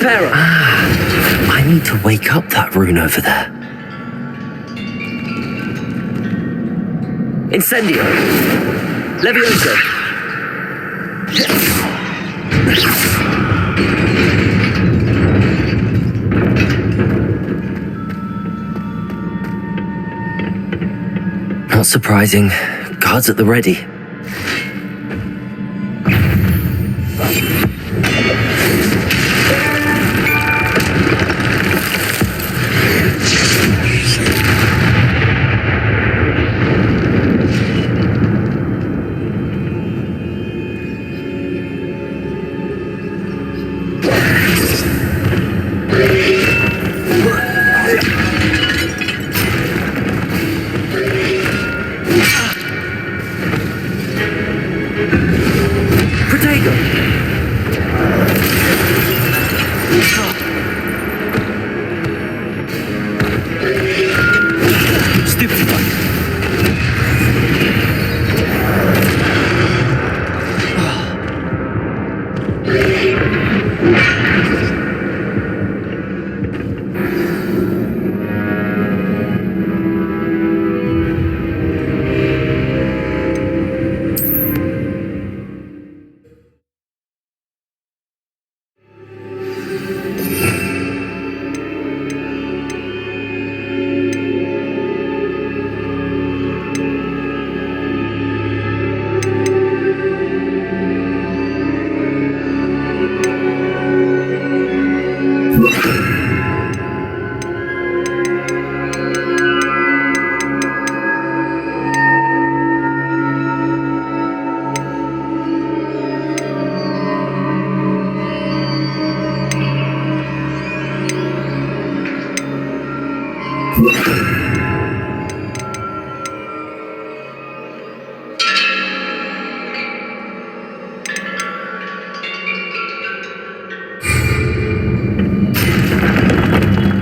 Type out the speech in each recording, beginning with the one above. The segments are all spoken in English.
Repairer. I need to wake up that rune over there. Incendio. Levioso. Not surprising. Guards at the ready.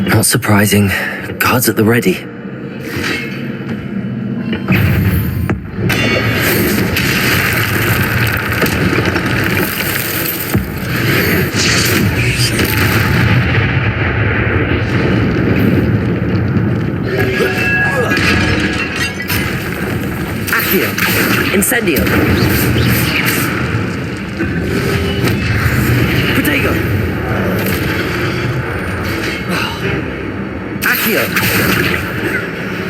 Not surprising. Guards at the ready. Incendio. Protego. Accio.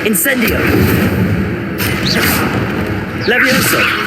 Incendio. Levioso.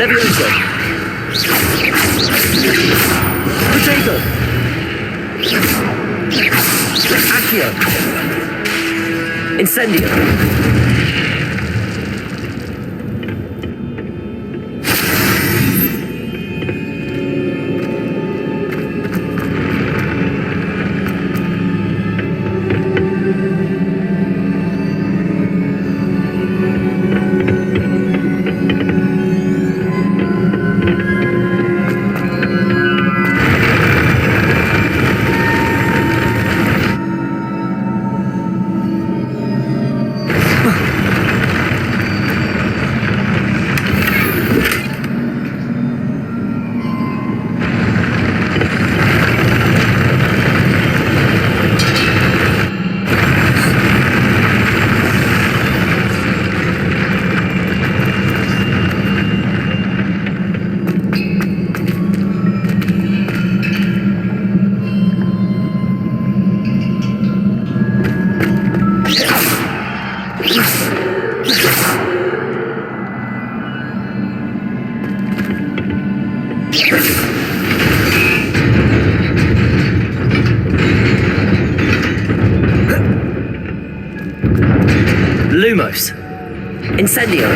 Levioso. Protego. Accio. Incendio. Lumos. Incendio.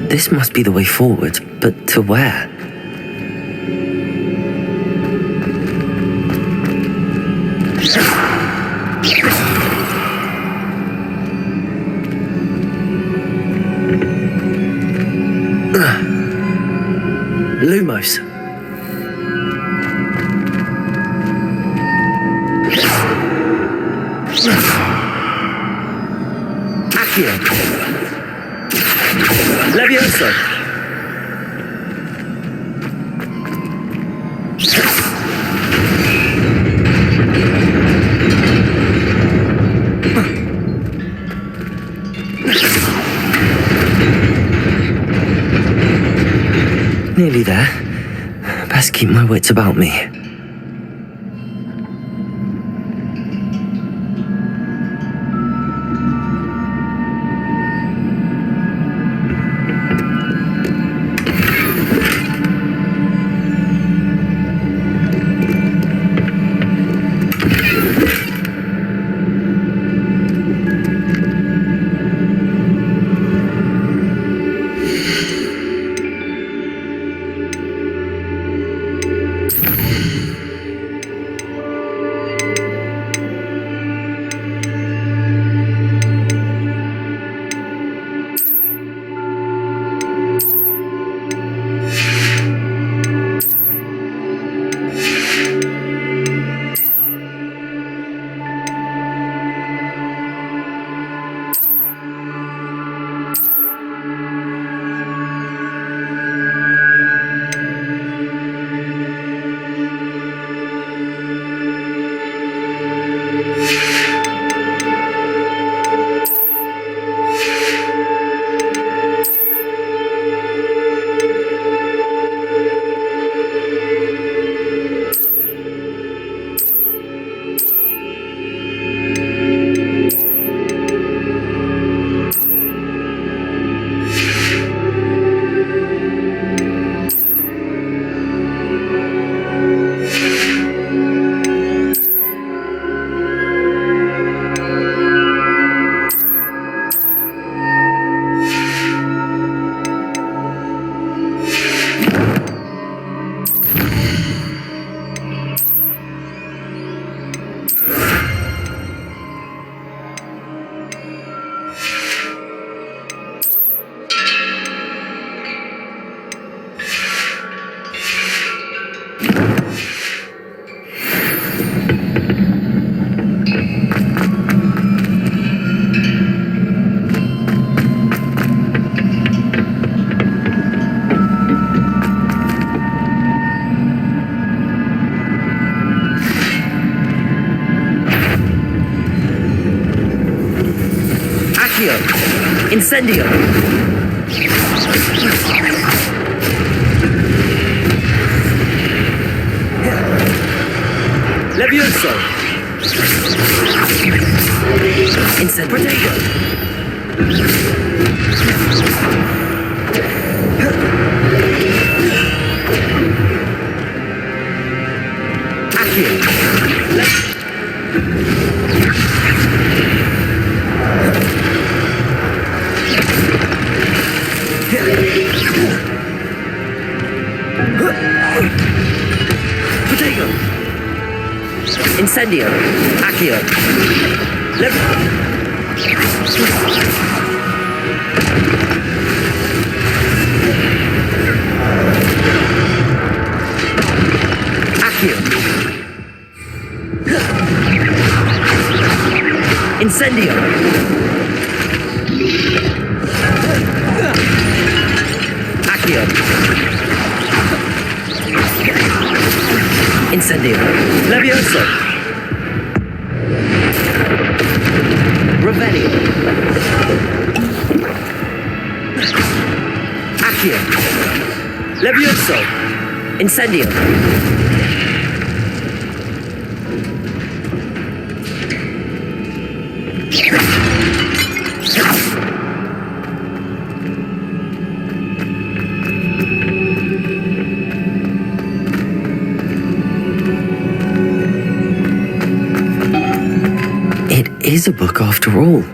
This must be the way forward, but to where? Lumos. Accio. Levioso. Nearly there. Best keep my wits about me. Incendio. Levioso. Incendio. Accio. Potato. Incendio. Accio. Accio. Incendio! Accio! Incendio! Levioso! Revelio! Accio! Levioso! Incendio! It is a book after all.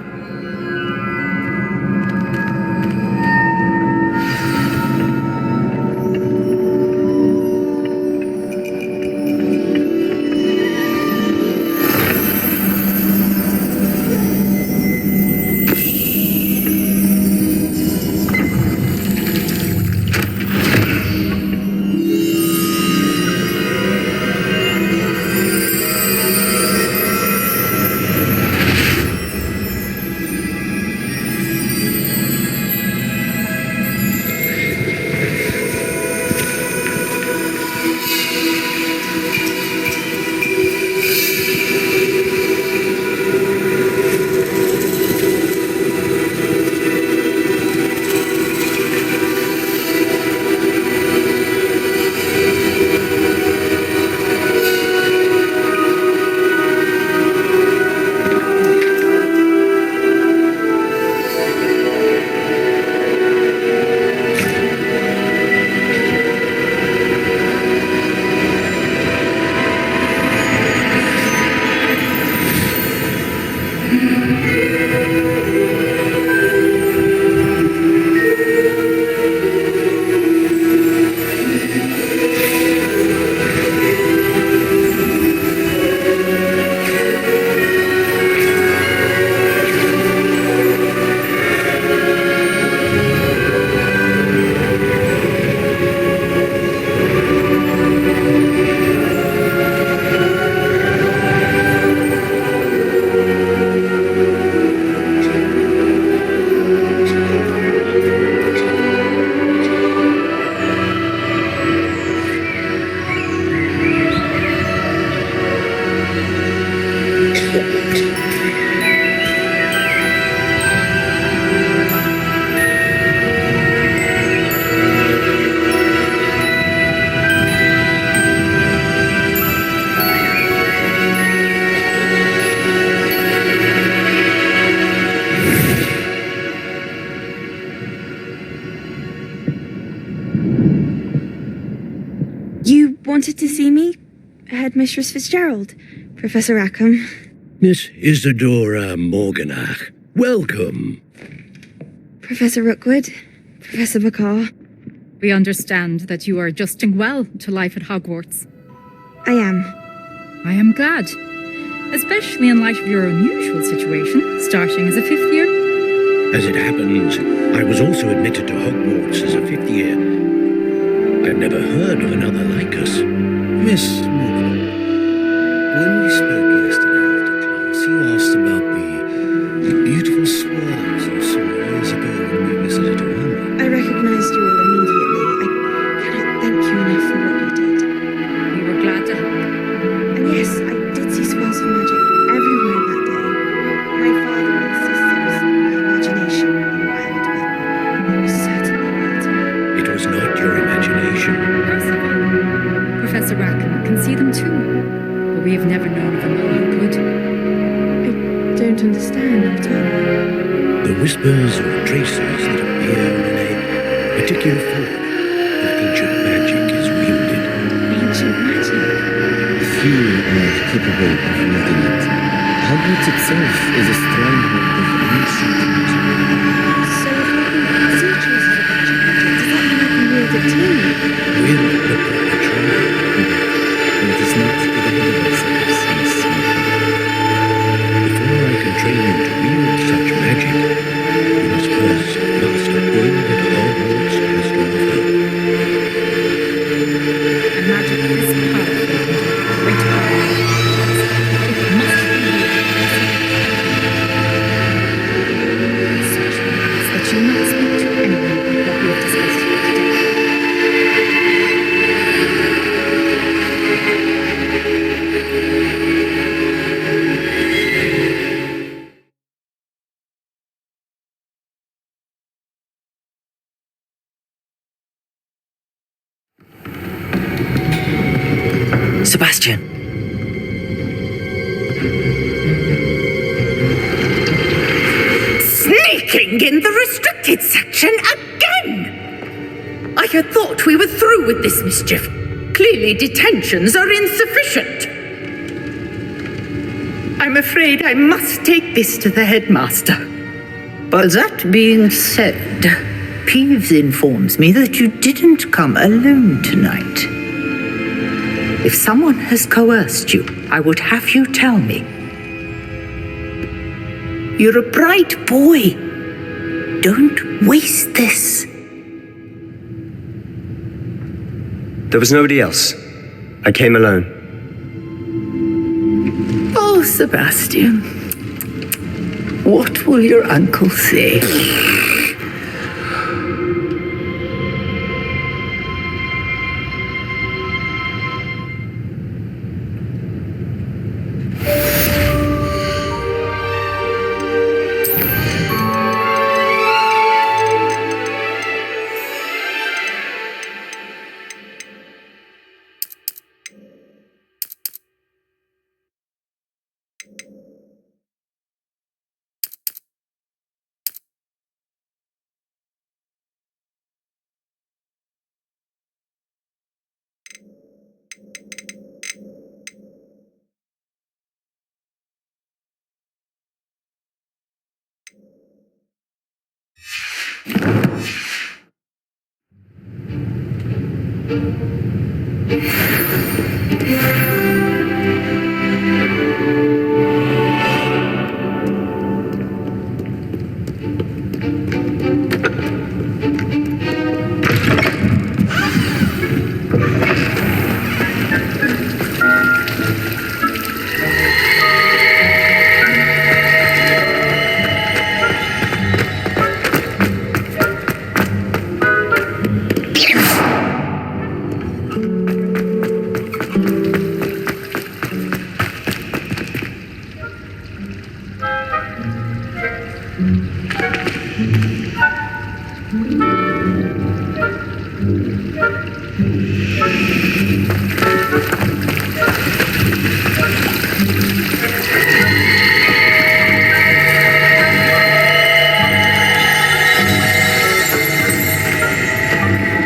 Wanted to see me? Headmistress Fitzgerald, Professor Rackham. Miss Isadora Morganach, welcome. Professor Rookwood, Professor McCaw. We understand that you are adjusting well to life at Hogwarts. I am. I am glad, especially in light of your unusual situation, starting as a fifth year. As it happens, I was also admitted to Hogwarts as a fifth year. I've never heard of another like us. Miss Smedley, when we spoke yesterday after class, you asked about the beautiful swirls you saw years ago when we visited Rome. I recognized you all immediately. I cannot thank you enough for what you did. We were glad to help. And yes, I did see spells of magic everywhere that day. My father insists it was my imagination and wild, but it was certainly real to me. It was not your imagination. Percival, Professor Rackham can see them too, but we have never known of another who could. I don't understand entirely. The whispers or traces that appear when a particular form of ancient magic is wielded. Ancient magic? Few are capable of wielding it. Hogwarts itself is a stronghold of ancient magic. So if I can see traces of ancient magic, does that mean I can wield it too? Will the perpetrator? It is not the ahead of ourselves, Miss Smedley. Before I can train you to wield such magic, you must first master all that Hogwarts has to offer. And magic is powerful and great power. It must be used. Sebastian. Sneaking in the restricted section again! I had thought we were through with this mischief. Clearly detentions are insufficient. I'm afraid I must take this to the headmaster. But that being said, Peeves informs me that you didn't come alone tonight. If someone has coerced you, I would have you tell me. You're a bright boy. Don't waste this. There was nobody else. I came alone. Oh, Sebastian. What will your uncle say?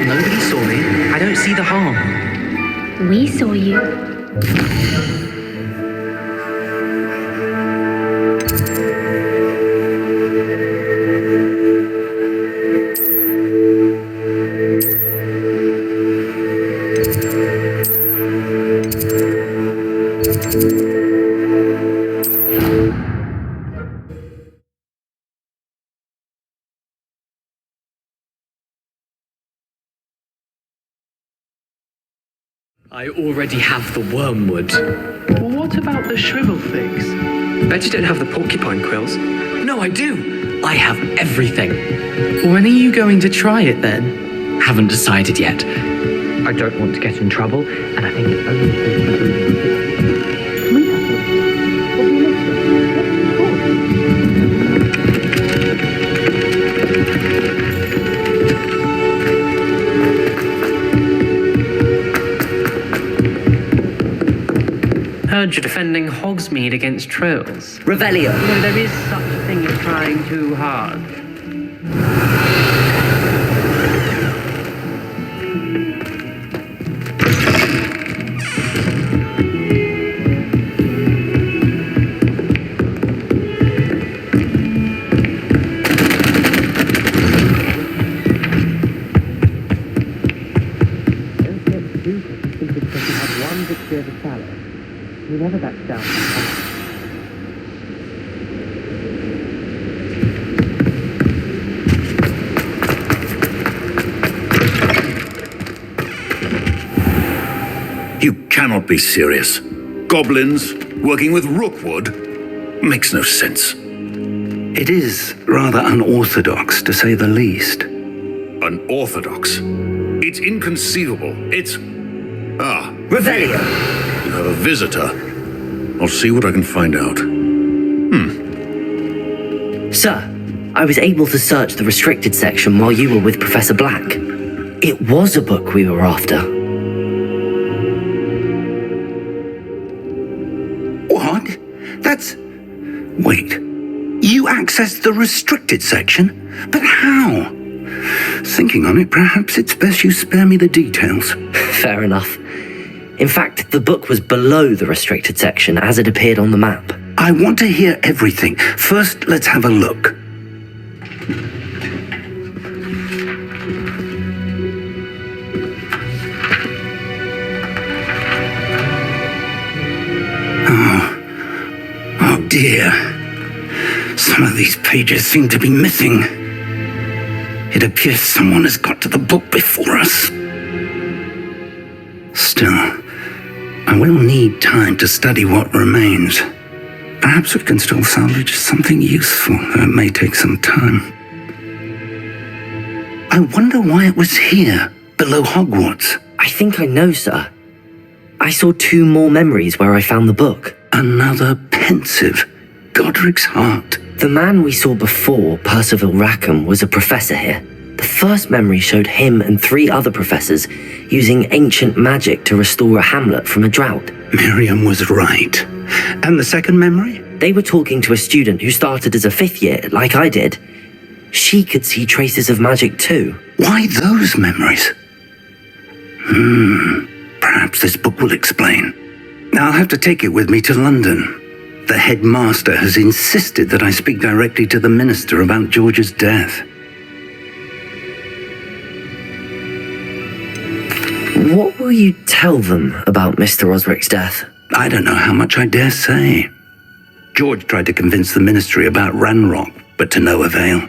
Nobody saw me. I don't see the harm. We saw you. I already have the wormwood. What about the shrivel figs? Bet you don't have the porcupine quills. No, I do. I have everything. When are you going to try it then? Haven't decided yet. I don't want to get in trouble, and I think it's only... Heard you're defending Hogsmeade against trolls. Revelio. Though there is such a thing as trying too hard. You never back down. You cannot be serious. Goblins working with rookwood makes no sense. It is rather unorthodox, to say the least. Unorthodox? It's inconceivable. It's... Revelio. You have a visitor. I'll see what I can find out. Sir, I was able to search the restricted section while you were with Professor Black. It was a book we were after. Wait, you accessed the restricted section? But how? Thinking on it, perhaps it's best you spare me the details. Fair enough. In fact, the book was below the restricted section as it appeared on the map. I want to hear everything. First, let's have a look. Oh dear. Some of these pages seem to be missing. It appears someone has got to the book before us. Still, I will need time to study what remains. Perhaps we can still salvage something useful, though it may take some time. I wonder why it was here, below Hogwarts. I think I know, sir. I saw 2 more memories where I found the book. Another Pensieve. Godric's heart. The man we saw before, Percival Rackham, was a professor here. The first memory showed him and 3 other professors using ancient magic to restore a hamlet from a drought. Miriam was right. And the second memory? They were talking to a student who started as a 5th year, like I did. She could see traces of magic too. Why those memories? Perhaps this book will explain. I'll have to take it with me to London. The headmaster has insisted that I speak directly to the minister about George's death. What will you tell them about Mr. Osric's death? I don't know how much I dare say. George tried to convince the ministry about Ranrock, but to no avail.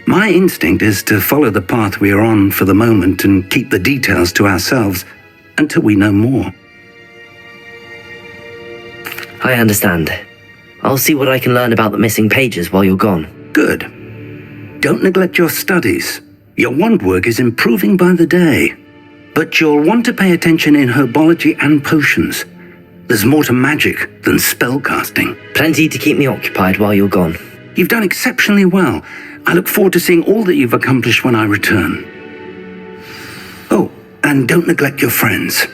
My instinct is to follow the path we are on for the moment and keep the details to ourselves until we know more. I understand. I'll see what I can learn about the missing pages while you're gone. Good. Don't neglect your studies. Your wand work is improving by the day. But you'll want to pay attention in herbology and potions. There's more to magic than spellcasting. Plenty to keep me occupied while you're gone. You've done exceptionally well. I look forward to seeing all that you've accomplished when I return. Oh, and don't neglect your friends.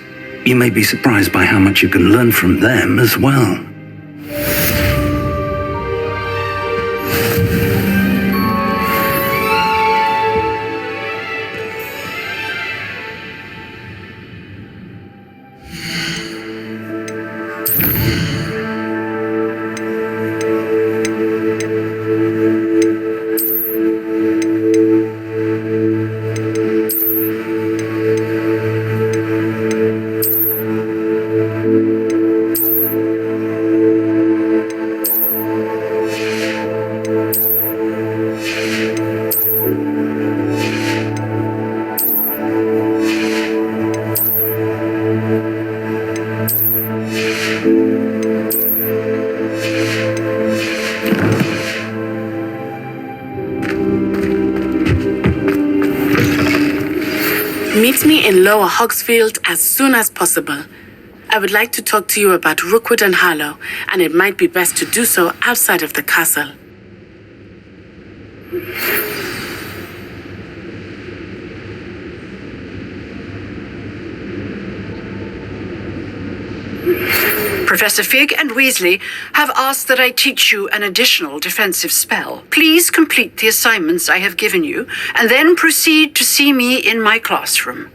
You may be surprised by how much you can learn from them as well. Meet me in Lower Hogsfield as soon as possible. I would like to talk to you about Rookwood and Harlow, and it might be best to do so outside of the castle. Professor Fig and Weasley have asked that I teach you an additional defensive spell. Please complete the assignments I have given you, and then proceed to see me in my classroom.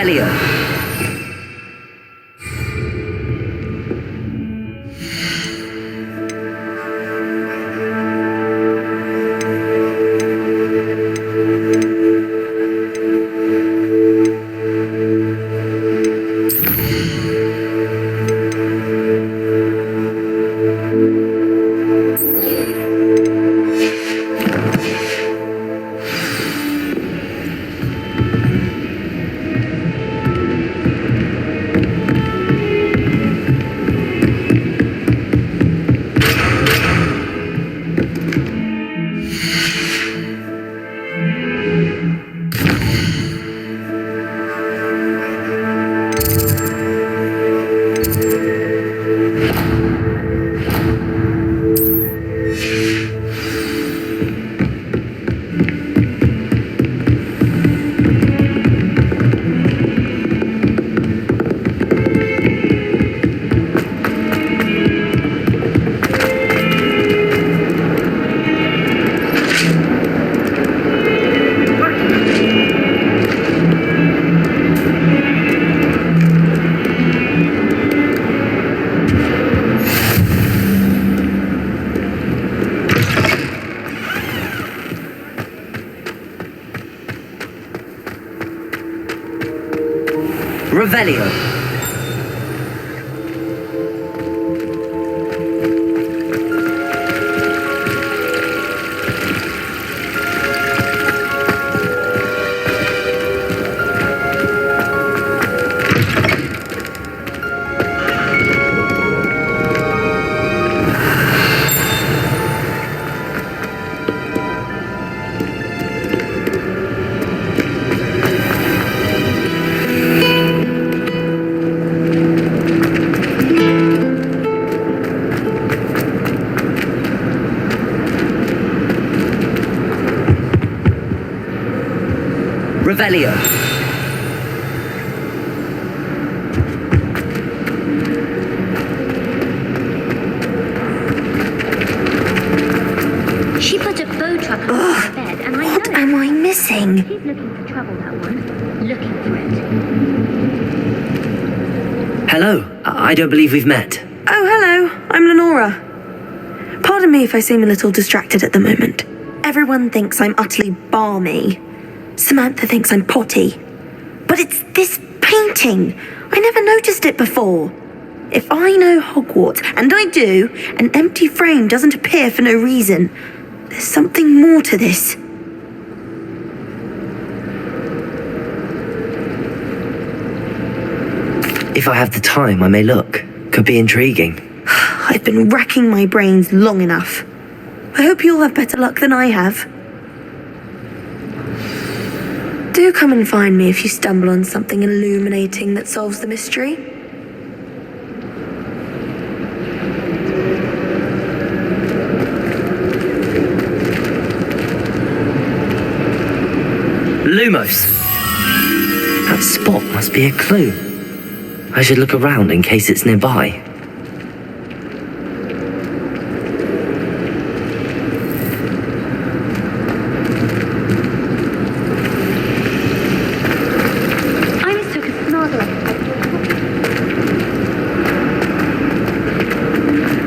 Revelio. Revelio. Revelio. She put a bow truck on the bed, and I know What am I missing? She's looking for trouble, that one. Looking for it. Hello. I don't believe we've met. Oh, hello. I'm Lenora. Pardon me if I seem a little distracted at the moment. Everyone thinks I'm utterly balmy. Samantha thinks I'm potty. But it's this painting. I never noticed it before. If I know Hogwarts, and I do, an empty frame doesn't appear for no reason. There's something more to this. If I have the time, I may look. Could be intriguing. I've been racking my brains long enough. I hope you'll have better luck than I have. Do come and find me if you stumble on something illuminating that solves the mystery. Lumos. That spot must be a clue. I should look around in case it's nearby.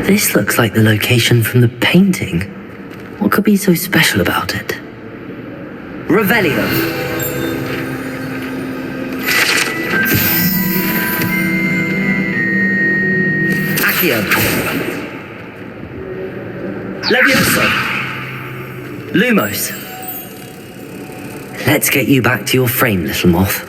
This looks like the location from the painting. What could be so special about it? Revelio. Accio. Levioso. Lumos. Let's get you back to your frame, little moth.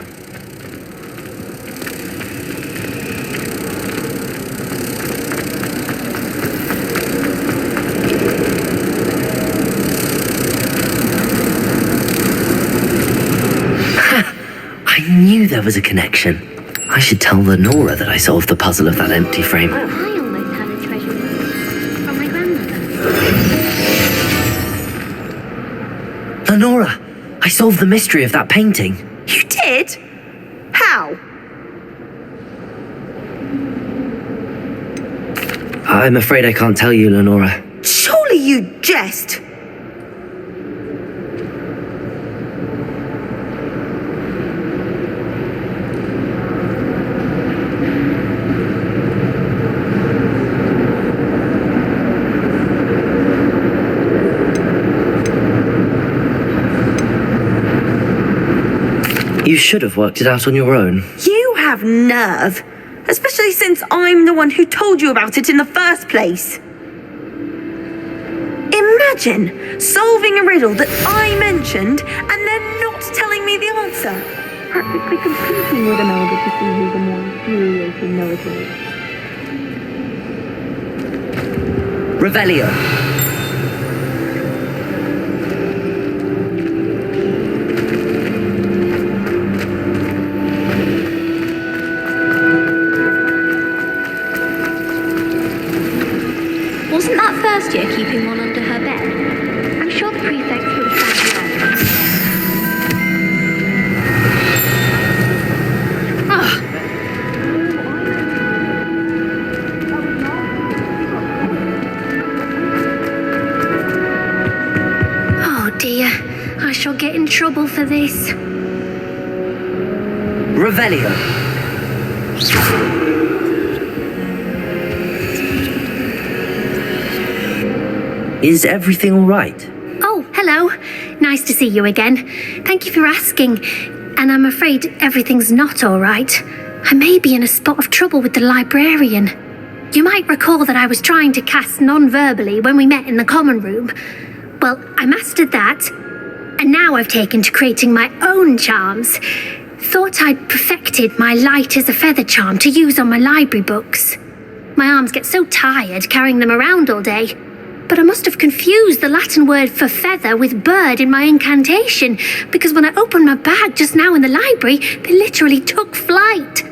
I knew there was a connection. I should tell Lenora that I solved the puzzle of that empty frame. I almost had a treasure from my grandmother. Lenora, I solved the mystery of that painting. You did? How? I'm afraid I can't tell you, Lenora. Surely you jest. You should have worked it out on your own. You have nerve. Especially since I'm the one who told you about it in the first place. Imagine solving a riddle that I mentioned and then not telling me the answer. Practically competing with Imelda to see who's the more infuriating know-it-all. Revelio. Wasn't that first year keeping one under her bed? I'm sure the prefects would have found you Oh dear, I shall get in trouble for this. Revelio. Is everything all right? Oh, hello. Nice to see you again. Thank you for asking. And I'm afraid everything's not all right. I may be in a spot of trouble with the librarian. You might recall that I was trying to cast non-verbally when we met in the common room. Well, I mastered that. And now I've taken to creating my own charms. Thought I'd perfected my light as a feather charm to use on my library books. My arms get so tired carrying them around all day. But I must have confused the Latin word for feather with bird in my incantation, because when I opened my bag just now in the library, they literally took flight.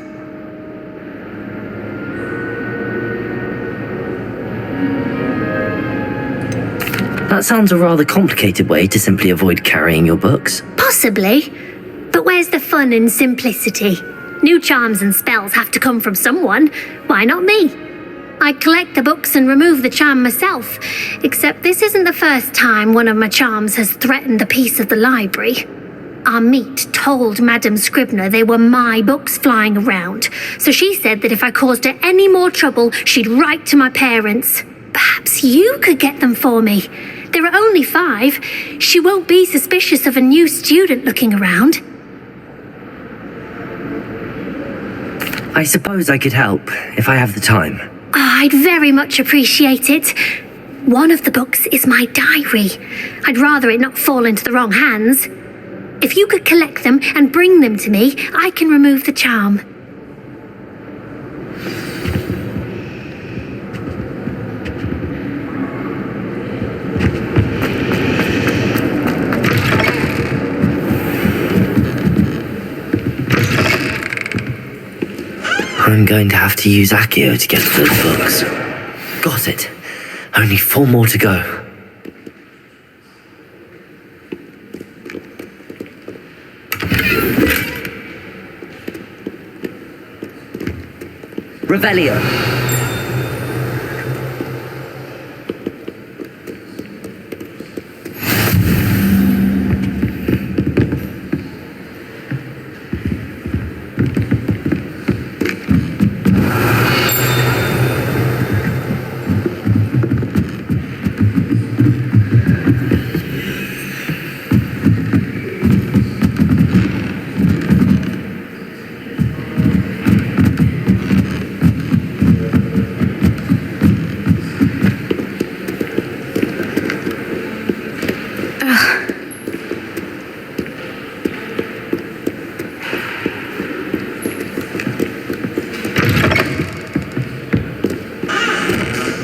That sounds a rather complicated way to simply avoid carrying your books. Possibly. But where's the fun in simplicity? New charms and spells have to come from someone. Why not me? I collect the books and remove the charm myself, except this isn't the first time one of my charms has threatened the peace of the library. Our meet told Madame Scribner they were my books flying around, so she said that if I caused her any more trouble, she'd write to my parents. Perhaps you could get them for me. There are only 5. She won't be suspicious of a new student looking around. I suppose I could help, if I have the time. Oh, I'd very much appreciate it. One of the books is my diary. I'd rather it not fall into the wrong hands. If you could collect them and bring them to me, I can remove the charm. I'm going to have to use Accio to get to those books. Got it. Only 4 more to go. Revelio.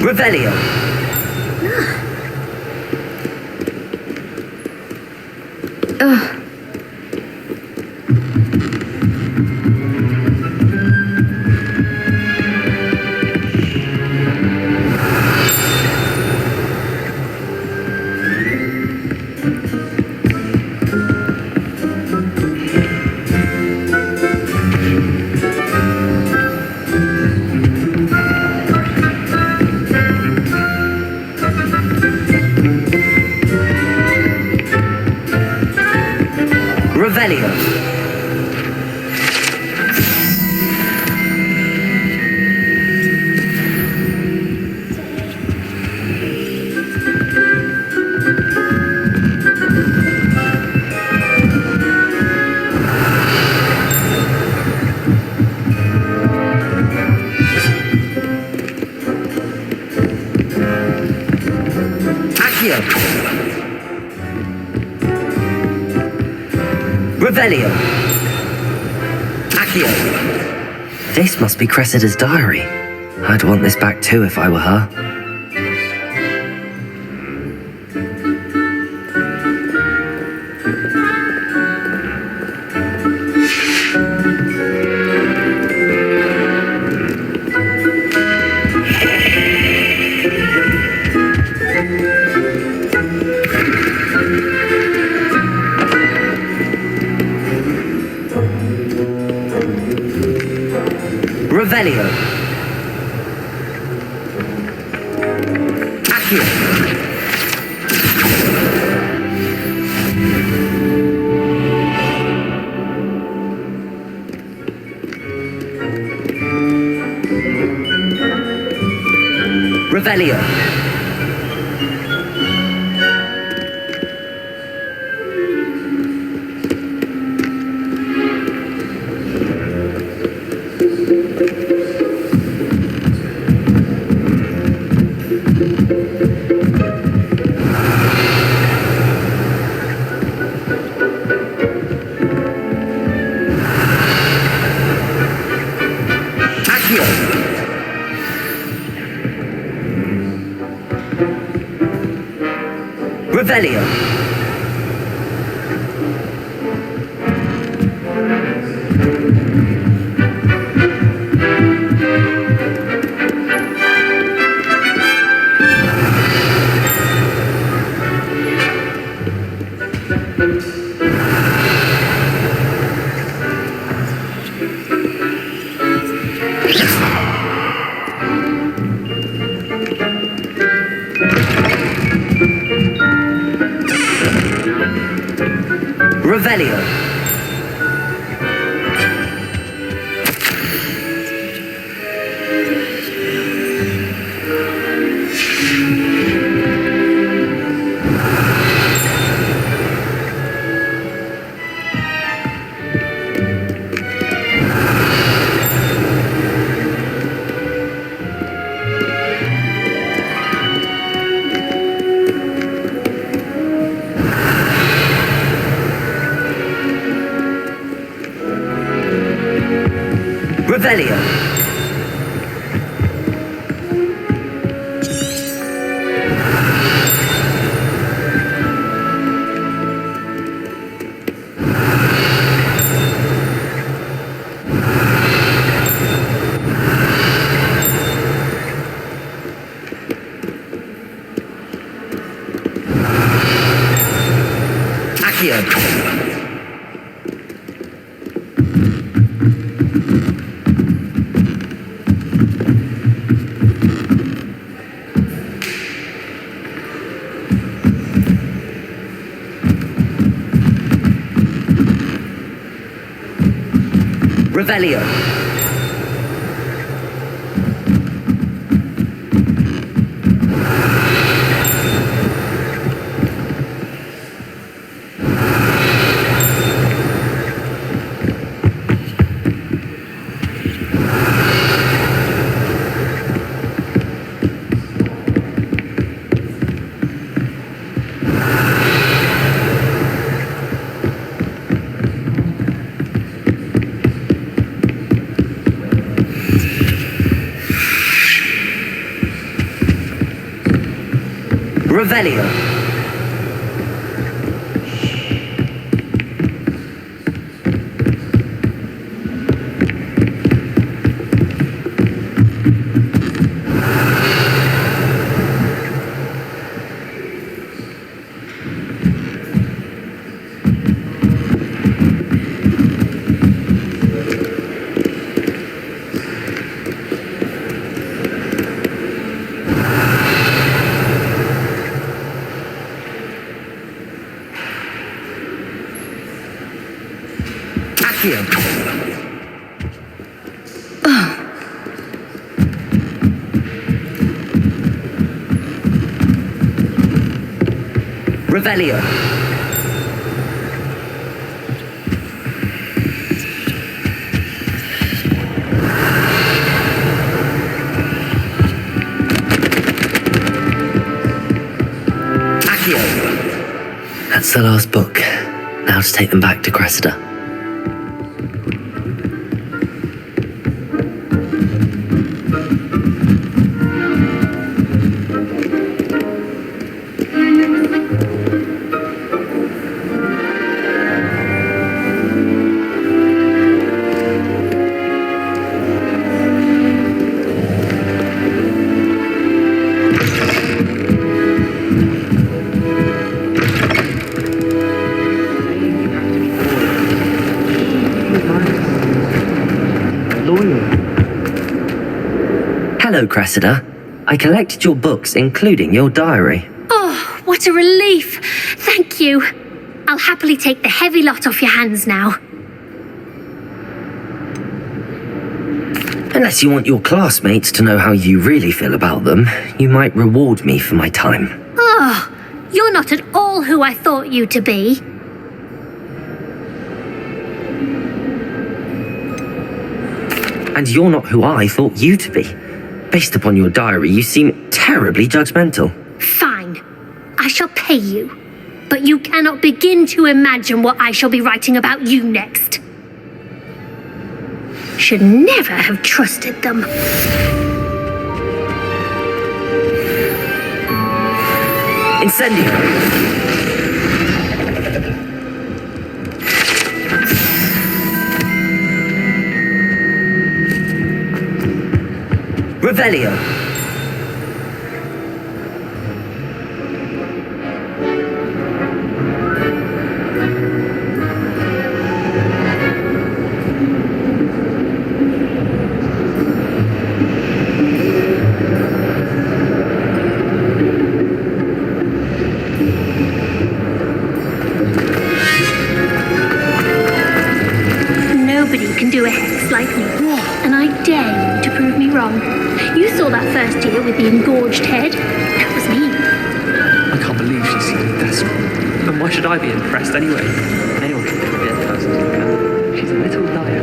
Revelio. Accio. Revelio. Accio. This must be Cressida's diary. I'd want this back too if I were her. Revelio. Accio. Revelio. Revelio. Revelio. Revelio. Accio. Revelio. Revelio. Revelio. That's the last book. Now to take them back to Cressida. Hello, Cressida. I collected your books, including your diary. Oh, what a relief. Thank you. I'll happily take the heavy lot off your hands now. Unless you want your classmates to know how you really feel about them, you might reward me for my time. Oh, you're not at all who I thought you to be. And you're not who I thought you to be. Based upon your diary, you seem terribly judgmental. Fine. I shall pay you. But you cannot begin to imagine what I shall be writing about you next. Should never have trusted them. Incendio! Revelio! Nobody can do a hex like me, and I dare you to prove me wrong. You saw that first year with the engorged head. That was me. I can't believe she's secretly desperate. And why should I be impressed anyway? Anyone can be a person who can. She's a little liar.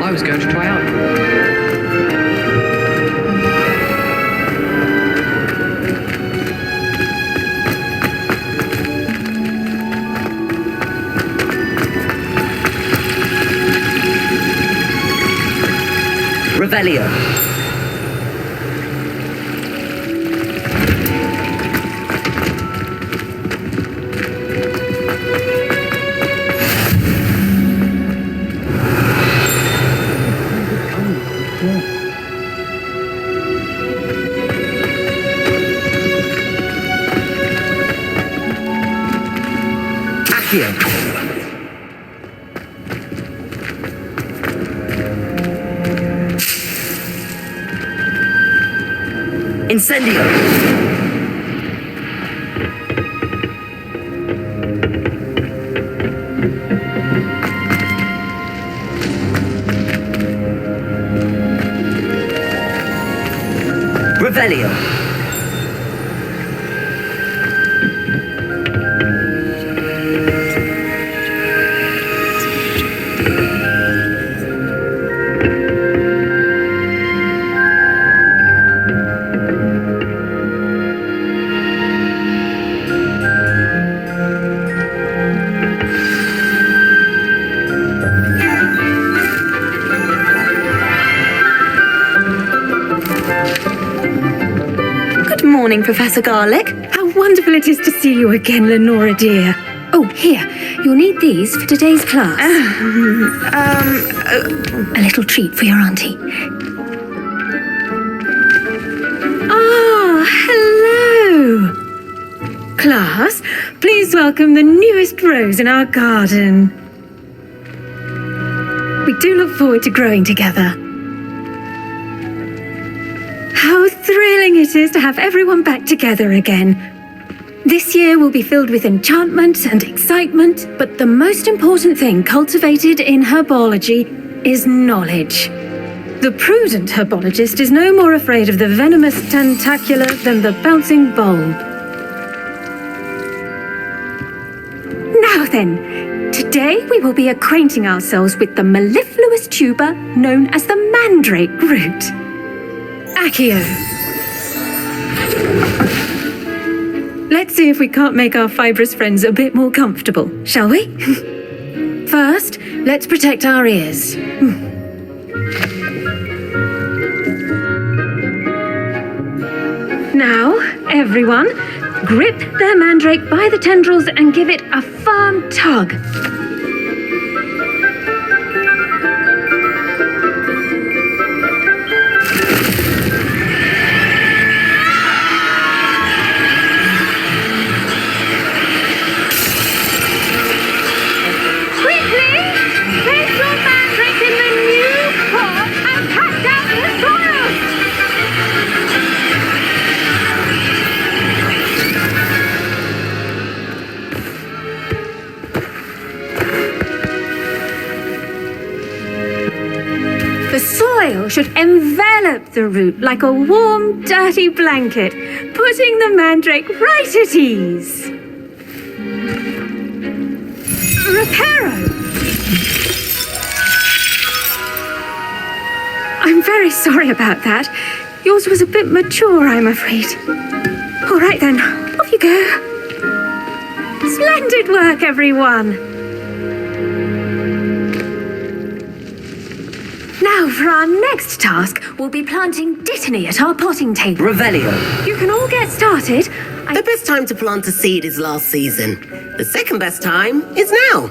I was going to try out. Revelio. Accio. Incendio! Revelio! Morning, Professor Garlick. How wonderful it is to see you again, Lenora dear. Oh, here, you'll need these for today's class. A little treat for your auntie. Ah, hello. Class, please welcome the newest rose in our garden. We do look forward to growing together. How thrilling it is to have everyone back together again. This year will be filled with enchantment and excitement, but the most important thing cultivated in herbology is knowledge. The prudent herbologist is no more afraid of the venomous tentacular than the bouncing bulb. Now then, Today we will be acquainting ourselves with the mellifluous tuber known as the mandrake root. Accio. Let's see if we can't make our fibrous friends a bit more comfortable, shall we? First, let's protect our ears. Now, everyone, grip their mandrake by the tendrils and give it a firm tug. The soil should envelop the root like a warm, dirty blanket, putting the mandrake right at ease. Reparo! I'm very sorry about that. Yours was a bit mature, I'm afraid. All right then, off you go. Splendid work, everyone. Now, for our next task, we'll be planting Dittany at our potting table. Revelio. You can all get started. The best time to plant a seed is last season. The second best time is now.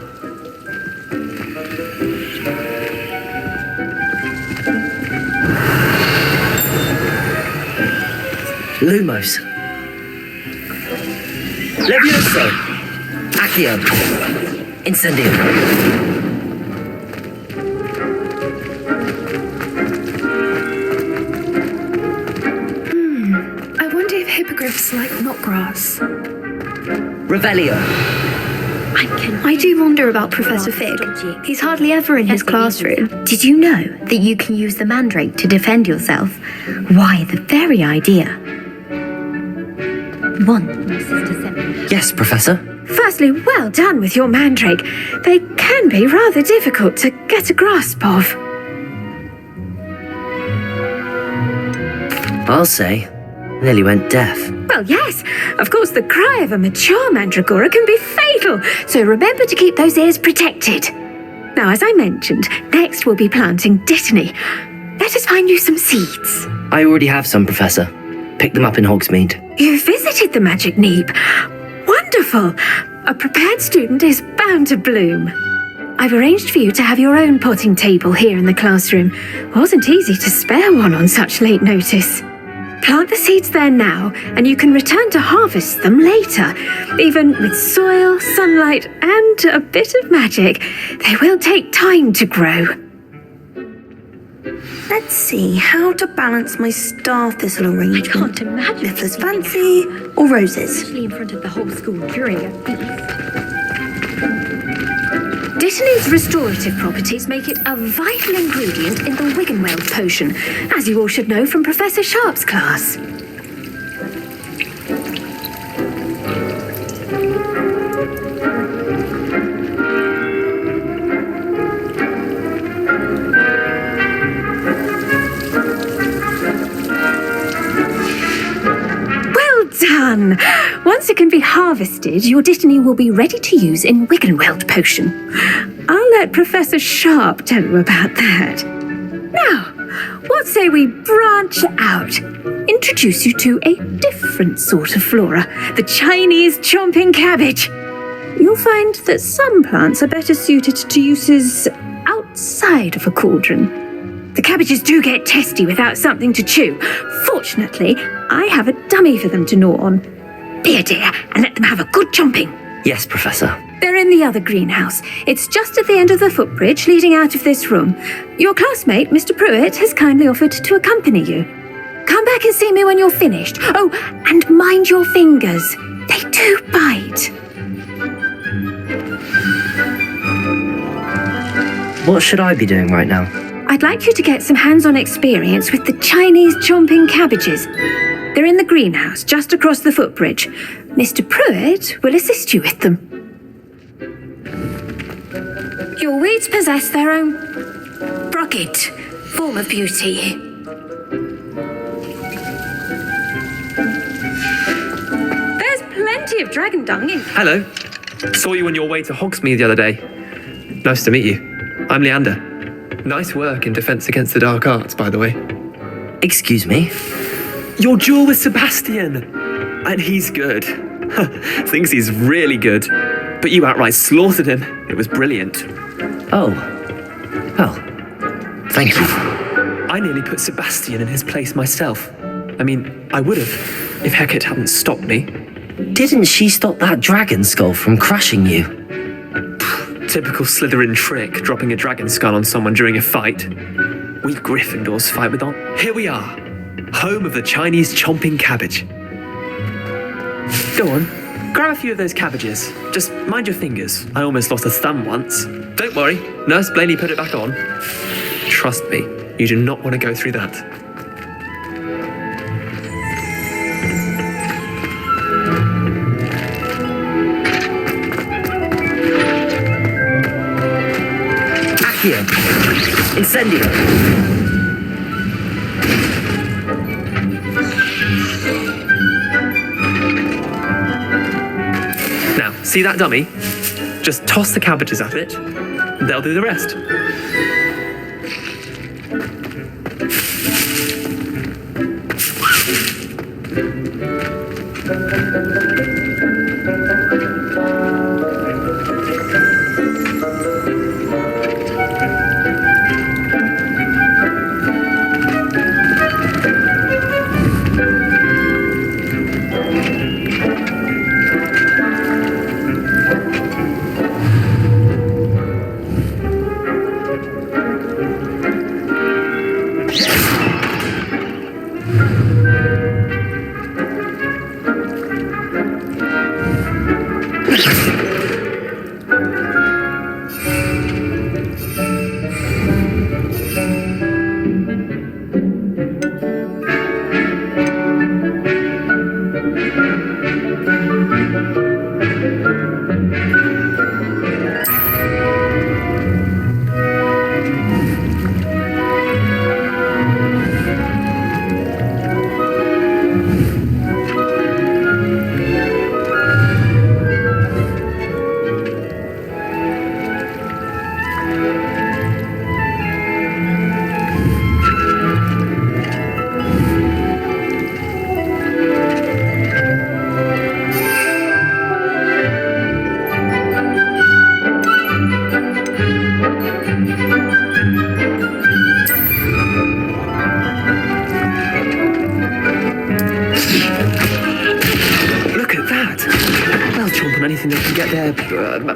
Lumos. Levioso. Accio. Incendio. Hippogriffs like knotgrass. Revelio. I do wonder about Professor Fig. He's hardly ever in his classroom. Did you know that you can use the mandrake to defend yourself? Why, the very idea. My sister sent me. Yes, Professor. Firstly, well done with your mandrake. They can be rather difficult to get a grasp of. I'll say. Nearly went deaf. Well, yes. Of course, the cry of a mature mandragora can be fatal, so remember to keep those ears protected. Now, as I mentioned, next we'll be planting Dittany. Let us find you some seeds. I already have some, Professor. Picked them up in Hogsmeade. You visited the Magic Neep. Wonderful. A prepared student is bound to bloom. I've arranged for you to have your own potting table here in the classroom. Wasn't easy to spare one on such late notice. Plant the seeds there now, and you can return to harvest them later. Even with soil, sunlight, and a bit of magic, they will take time to grow. Let's see how to balance my star thistle arrangement. I can't imagine. Niffler's fancy or roses? Especially in front of the whole school during a feast. Dittany's restorative properties make it a vital ingredient in the Wiggenweld potion, as you all should know from Professor Sharp's class. Done! Once it can be harvested, your Dittany will be ready to use in Wiggenweld potion. I'll let Professor Sharp tell you about that. Now, what say we branch out? Introduce you to a different sort of flora, the Chinese chomping cabbage. You'll find that some plants are better suited to uses outside of a cauldron. The cabbages do get testy without something to chew. Fortunately, I have a dummy for them to gnaw on. Be a dear and let them have a good chomping. Yes, Professor. They're in the other greenhouse. It's just at the end of the footbridge leading out of this room. Your classmate, Mr. Pruitt, has kindly offered to accompany you. Come back and see me when you're finished. Oh, and mind your fingers. They do bite. What should I be doing right now? I'd like you to get some hands-on experience with the Chinese chomping cabbages. They're in the greenhouse, just across the footbridge. Mr. Pruitt will assist you with them. Your weeds possess their own rugged form of beauty. There's plenty of dragon dung in. Hello. Saw you on your way to Hogsmeade the other day. Nice to meet you. I'm Leander. Nice work in Defense Against the Dark Arts, by the way. Excuse me? Your duel with Sebastian! And he's good. Thinks he's really good. But you outright slaughtered him. It was brilliant. Oh. Well, thank you. I nearly put Sebastian in his place myself. I mean, I would have, if Hecate hadn't stopped me. Didn't she stop that dragon skull from crushing you? Typical Slytherin trick, dropping a dragon skull on someone during a fight. We Gryffindors fight with on. Here we are, home of the Chinese chomping cabbage. Go on, grab a few of those cabbages. Just mind your fingers. I almost lost a thumb once. Don't worry, Nurse Blaney put it back on. Trust me, you do not want to go through that. Accio! Incendio! Now, see that dummy? Just toss the cabbages at it. They'll do the rest.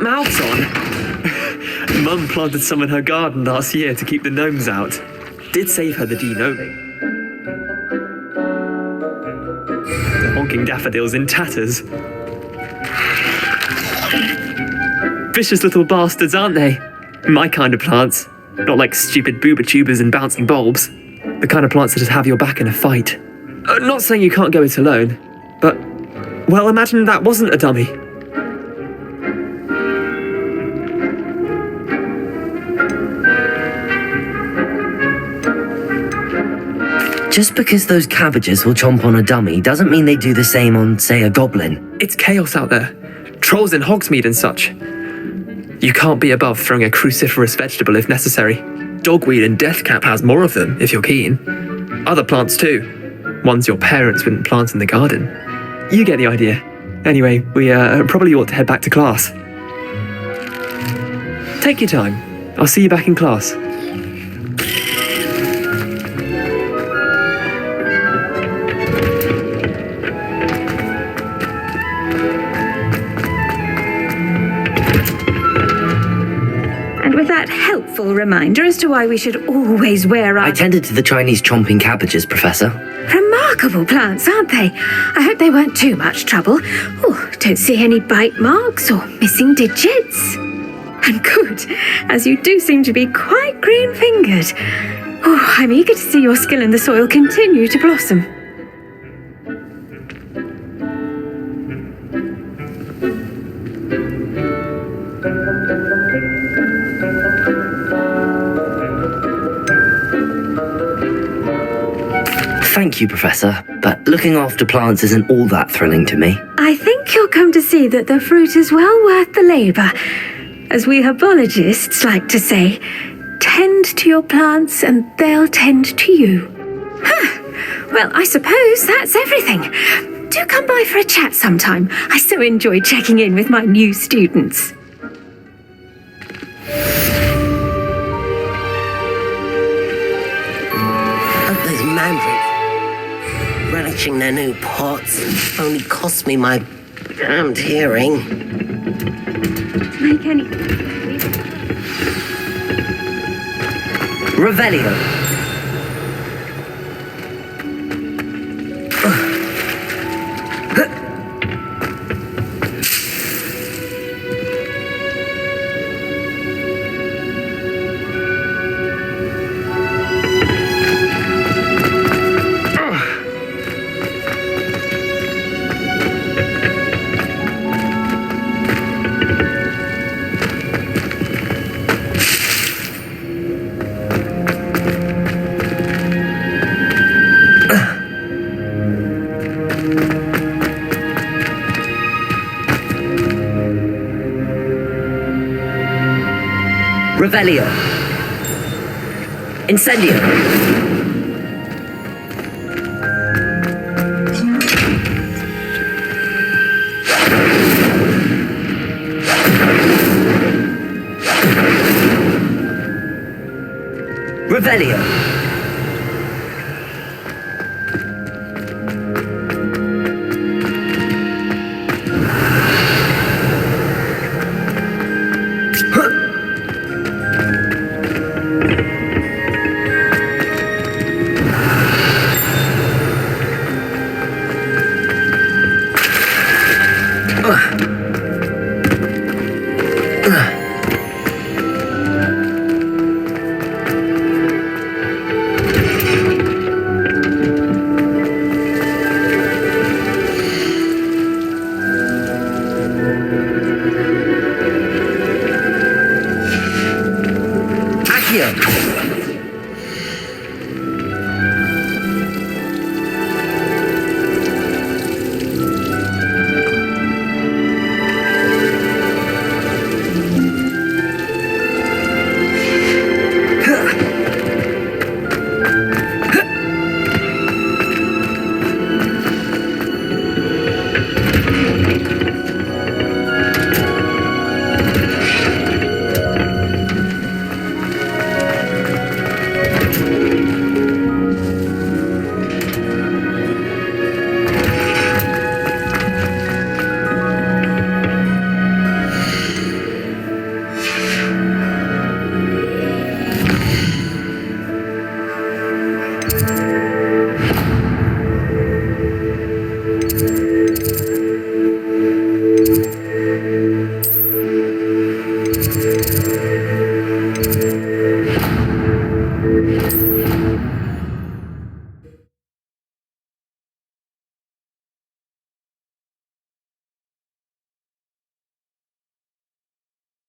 Mouths on. Mum planted some in her garden last year to keep the gnomes out. Did save her the de-gnoming. The honking daffodils in tatters. Vicious little bastards, aren't they? My kind of plants. Not like stupid booba tubers and bouncing bulbs. The kind of plants that just have your back in a fight. Not saying you can't go it alone, but, well, imagine that wasn't a dummy. Just because those cabbages will chomp on a dummy doesn't mean they do the same on, say, a goblin. It's chaos out there. Trolls in Hogsmeade and such. You can't be above throwing a cruciferous vegetable if necessary. Dogweed and deathcap has more of them, if you're keen. Other plants too. Ones your parents wouldn't plant in the garden. You get the idea. Anyway, we probably ought to head back to class. Take your time. I'll see you back in class. Helpful reminder as to why we should always wear our... I tended to the Chinese chomping cabbages, Professor. Remarkable plants, aren't they? I hope they weren't too much trouble. Oh, don't see any bite marks or missing digits. And good, as you do seem to be quite green-fingered. Oh, I'm eager to see your skill in the soil continue to blossom. Thank you, Professor, but looking after plants isn't all that thrilling to me. I think you'll come to see that the fruit is well worth the labour. As we herbologists like to say, tend to your plants and they'll tend to you. Well, I suppose that's everything. Do come by for a chat sometime. I so enjoy checking in with my new students. Those mandrakes, relishing their new pots, only cost me my damned hearing. Make any... Revelio. Revelio. Incendio. Revelio.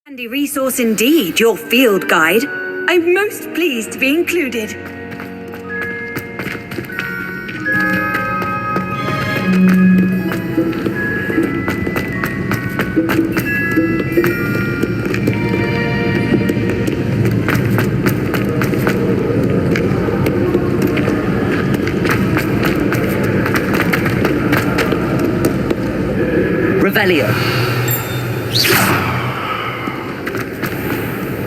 Handy resource indeed, your field guide. I'm most pleased to be included. Revelio.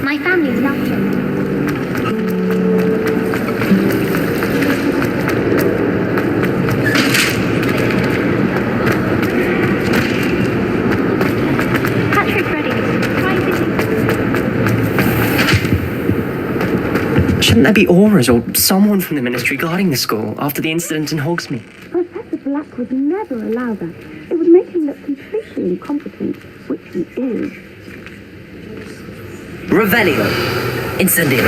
My family's laughing. Patrick readiness. Try visiting. Shouldn't there be auras or someone from the ministry guarding the school after the incident in Hogsmeade? Professor Black would never allow that. It would make him look completely incompetent, which he is. Revelio. Incendio.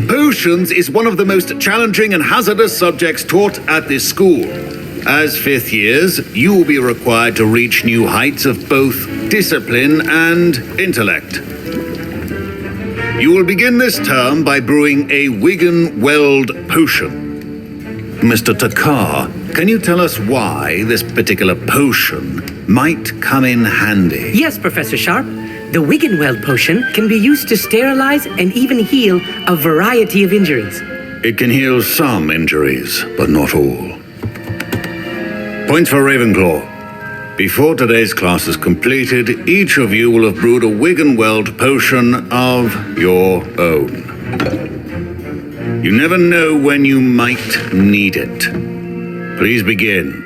Potions is one of the most challenging and hazardous subjects taught at this school. As fifth years, you will be required to reach new heights of both discipline and intellect. You will begin this term by brewing a Wiggenweld potion. Mr. Takar, can you tell us why this particular potion might come in handy? Yes, Professor Sharp. The Wiggenweld potion can be used to sterilize and even heal a variety of injuries. It can heal some injuries, but not all. Points for Ravenclaw. Before today's class is completed, each of you will have brewed a Wiggenweld potion of your own. You never know when you might need it. Please begin.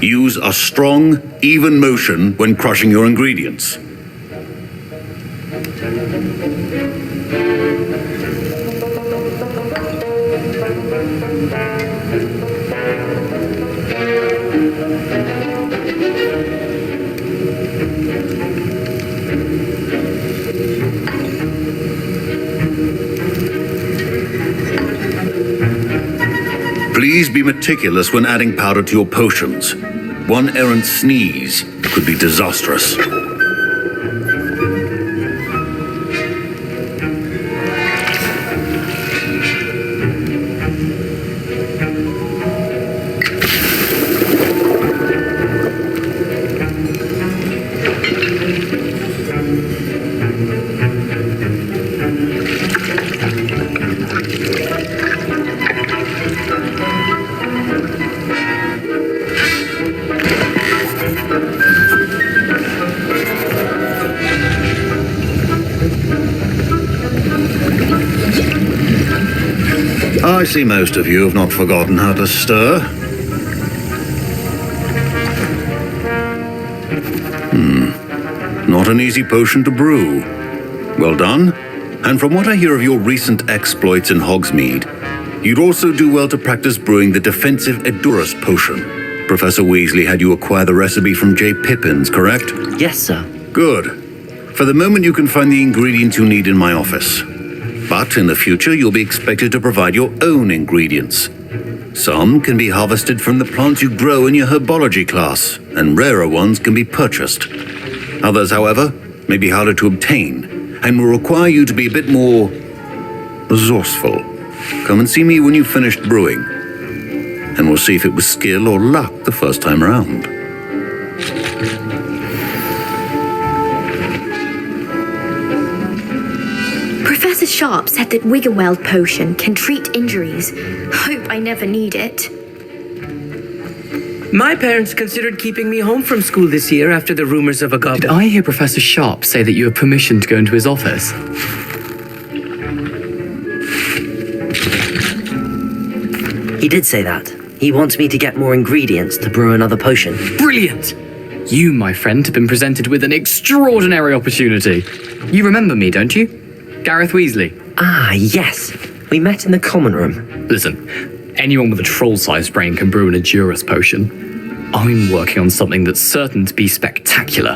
Use a strong, even motion when crushing your ingredients. Please be meticulous when adding powder to your potions. One errant sneeze could be disastrous. I see most of you have not forgotten how to stir. Not an easy potion to brew. Well done. And from what I hear of your recent exploits in Hogsmeade, you'd also do well to practice brewing the defensive Edurus potion. Professor Weasley had you acquire the recipe from J. Pippins, correct? Yes, sir. Good. For the moment, you can find the ingredients you need in my office. But in the future, you'll be expected to provide your own ingredients. Some can be harvested from the plants you grow in your herbology class, and rarer ones can be purchased. Others, however, may be harder to obtain, and will require you to be a bit more resourceful. Come and see me when you've finished brewing, and we'll see if it was skill or luck the first time around. Professor Sharp said that Wiggenweld potion can treat injuries. Hope I never need it. My parents considered keeping me home from school this year after the rumors of a goblin. Did I hear Professor Sharp say that you have permission to go into his office? He did say that. He wants me to get more ingredients to brew another potion. Brilliant! You, my friend, have been presented with an extraordinary opportunity. You remember me, don't you? Garreth Weasley. Ah, yes. We met in the common room. Listen, anyone with a troll-sized brain can brew an Edurus potion. I'm working on something that's certain to be spectacular.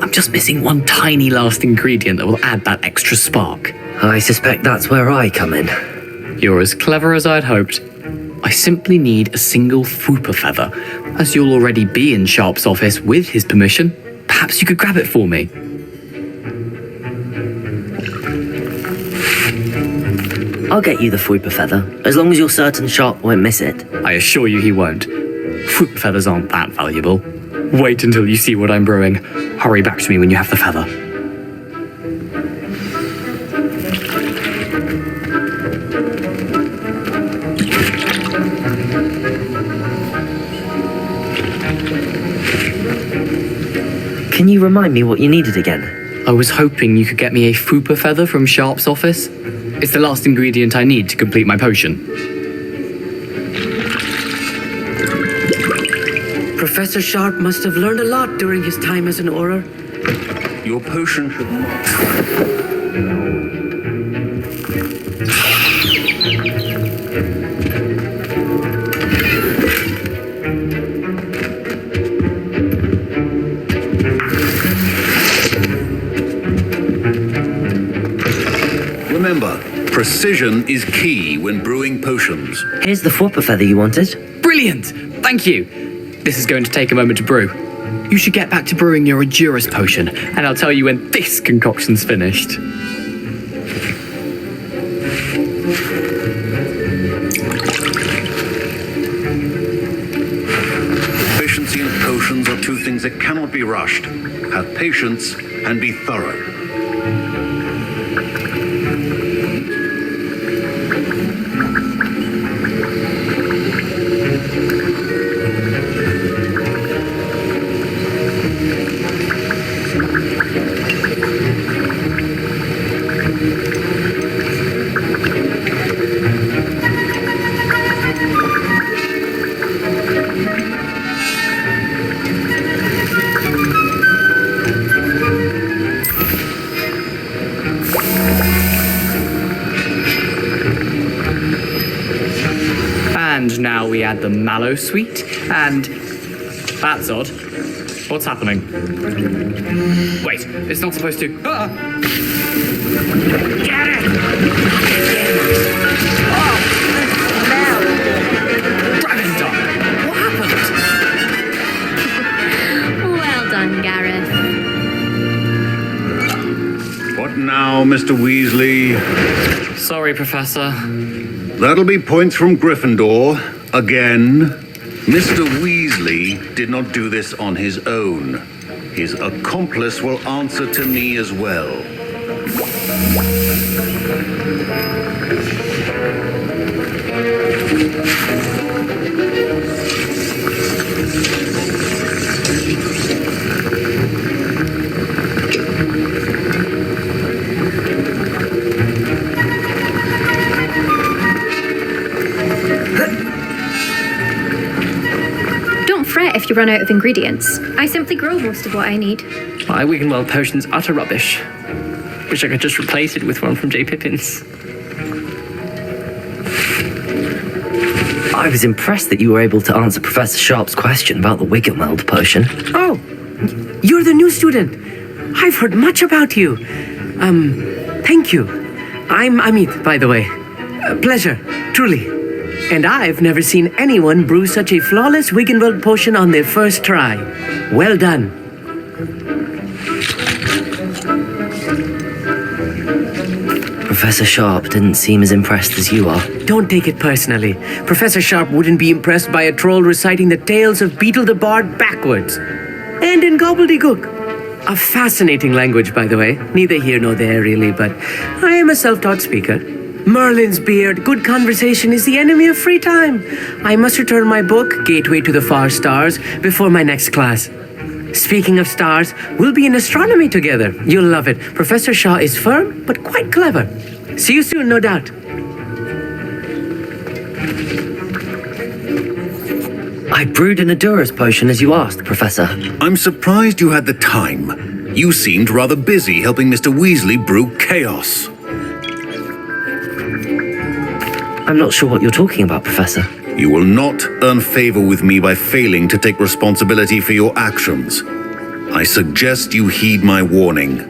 I'm just missing one tiny last ingredient that will add that extra spark. I suspect that's where I come in. You're as clever as I'd hoped. I simply need a single Fwooper feather. As you'll already be in Sharp's office with his permission, perhaps you could grab it for me. I'll get you the Fwooper feather, as long as you're certain Sharp won't miss it. I assure you he won't. Fwooper feathers aren't that valuable. Wait until you see what I'm brewing. Hurry back to me when you have the feather. Can you remind me what you needed again? I was hoping you could get me a Fwooper feather from Sharp's office. It's the last ingredient I need to complete my potion. Professor Sharp must have learned a lot during his time as an Auror. Your potion should not... Remember, precision is key when brewing potions. Here's the Fwopper feather you wanted. Brilliant! Thank you. This is going to take a moment to brew. You should get back to brewing your Edurus potion, and I'll tell you when this concoction's finished. Efficiency and potions are two things that cannot be rushed. Have patience and be thorough. And now we add the mallow sweet, and... That's odd. What's happening? Wait, it's not supposed to... Ah! Get it! Oh! Dragon Dog! What happened? Well done, Garreth. What now, Mr. Weasley? Sorry, Professor. That'll be points from Gryffindor. Again. Mr. Weasley did not do this on his own. His accomplice will answer to me as well. If you run out of ingredients, I simply grow most of what I need. My Wiggenweld potion's utter rubbish. Wish I could just replace it with one from J. Pippin's. I was impressed that you were able to answer Professor Sharp's question about the Wiggenweld potion. Oh, you're the new student. I've heard much about you. Thank you. I'm Amit, by the way. A pleasure, truly. And I've never seen anyone brew such a flawless Wiggenweld potion on their first try. Well done. Professor Sharp didn't seem as impressed as you are. Don't take it personally. Professor Sharp wouldn't be impressed by a troll reciting the tales of Beetle the Bard backwards. And in gobbledygook. A fascinating language, by the way. Neither here nor there, really, but I am a self-taught speaker. Merlin's beard, good conversation is the enemy of free time. I must return my book, Gateway to the Far Stars, before my next class. Speaking of stars, we'll be in astronomy together. You'll love it. Professor Shaw is firm, but quite clever. See you soon, no doubt. I brewed an Edurus potion as you asked, Professor. I'm surprised you had the time. You seemed rather busy helping Mr. Weasley brew chaos. I'm not sure what you're talking about, Professor. You will not earn favor with me by failing to take responsibility for your actions. I suggest you heed my warning.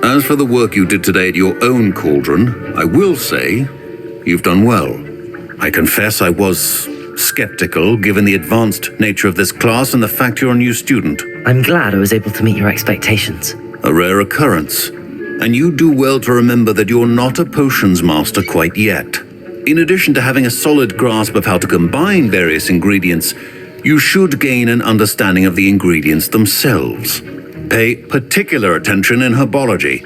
As for the work you did today at your own cauldron, I will say you've done well. I confess I was skeptical given the advanced nature of this class and the fact you're a new student. I'm glad I was able to meet your expectations. A rare occurrence. And you do well to remember that you're not a potions master quite yet. In addition to having a solid grasp of how to combine various ingredients, you should gain an understanding of the ingredients themselves. Pay particular attention in herbology.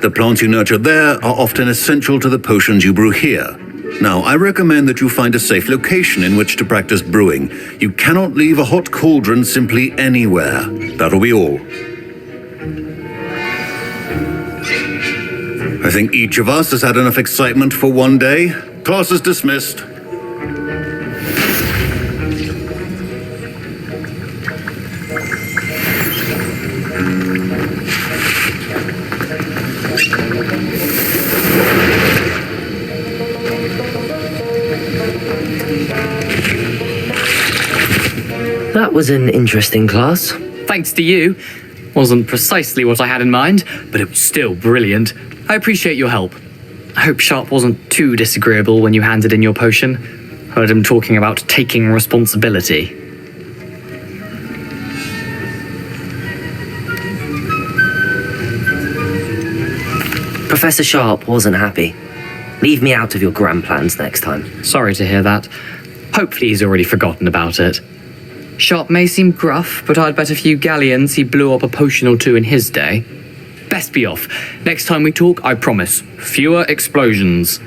The plants you nurture there are often essential to the potions you brew here. Now, I recommend that you find a safe location in which to practice brewing. You cannot leave a hot cauldron simply anywhere. That'll be all. I think each of us has had enough excitement for one day. Class is dismissed. That was an interesting class. Thanks to you. Wasn't precisely what I had in mind, but it was still brilliant. I appreciate your help. I hope Sharp wasn't too disagreeable when you handed in your potion. Heard him talking about taking responsibility. Professor Sharp wasn't happy. Leave me out of your grand plans next time. Sorry to hear that. Hopefully he's already forgotten about it. Sharp may seem gruff, but I'd bet a few galleons he blew up a potion or two in his day. Best be off. Next time we talk, I promise, fewer explosions.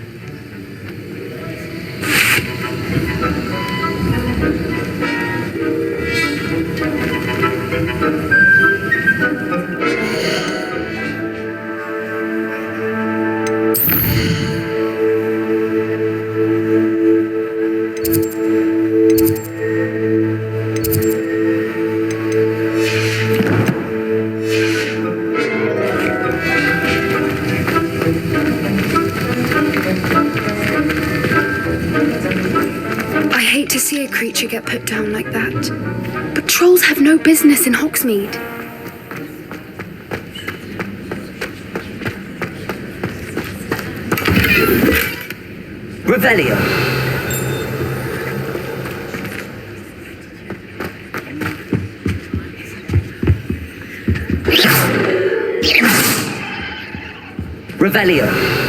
Get put down like that. But trolls have no business in Hogsmeade. Revelio. Revelio.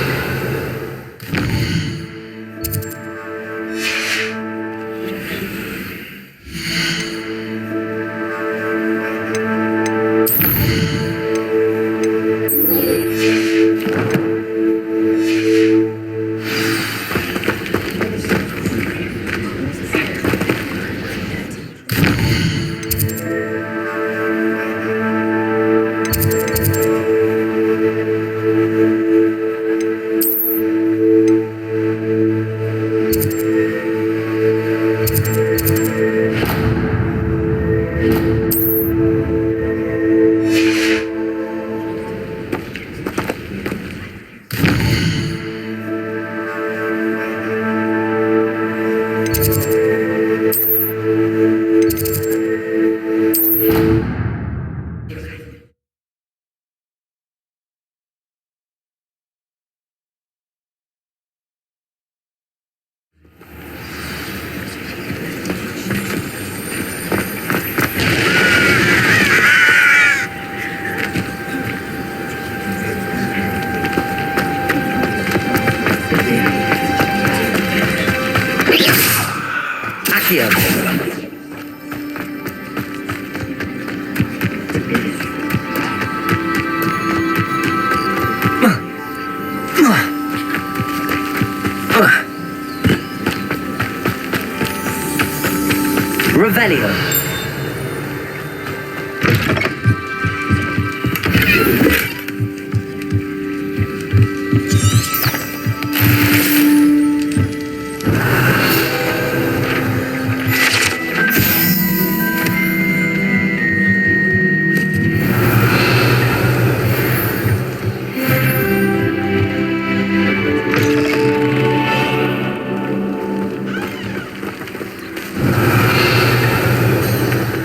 Revelio.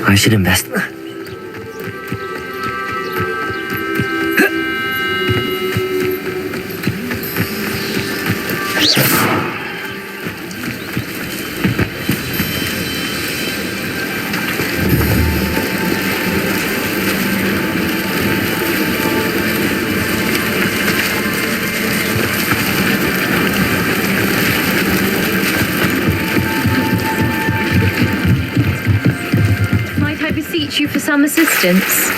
I should invest. You for some assistance.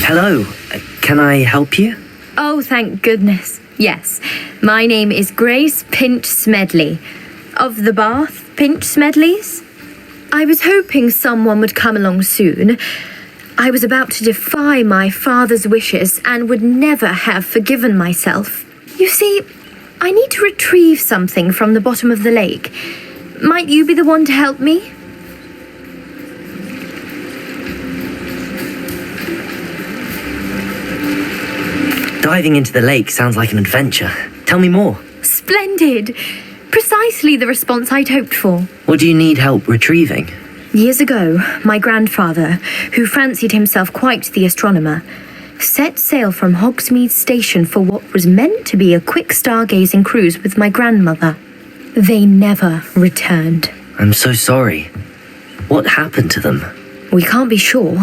Hello, can I help you? Oh, thank goodness. Yes, my name is Grace Pinch-Smedley. Of the Bath, Pinch-Smedleys? I was hoping someone would come along soon. I was about to defy my father's wishes and would never have forgiven myself. You see, I need to retrieve something from the bottom of the lake. Might you be the one to help me? Diving into the lake sounds like an adventure. Tell me more. Splendid! Precisely the response I'd hoped for. What do you need help retrieving? Years ago, my grandfather, who fancied himself quite the astronomer, set sail from Hogsmeade Station for what was meant to be a quick stargazing cruise with my grandmother. They never returned. I'm so sorry. What happened to them? We can't be sure.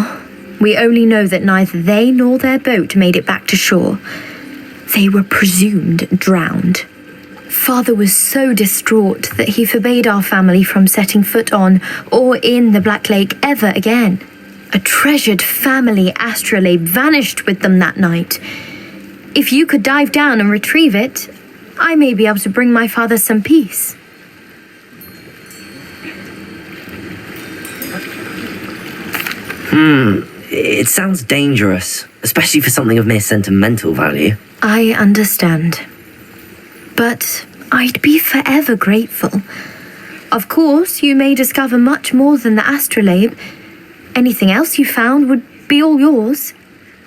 We only know that neither they nor their boat made it back to shore. They were presumed drowned. Father was so distraught that he forbade our family from setting foot on or in the Black Lake ever again. A treasured family astrolabe vanished with them that night. If you could dive down and retrieve it, I may be able to bring my father some peace. It sounds dangerous, especially for something of mere sentimental value. I understand. But I'd be forever grateful. Of course, you may discover much more than the astrolabe. Anything else you found would be all yours.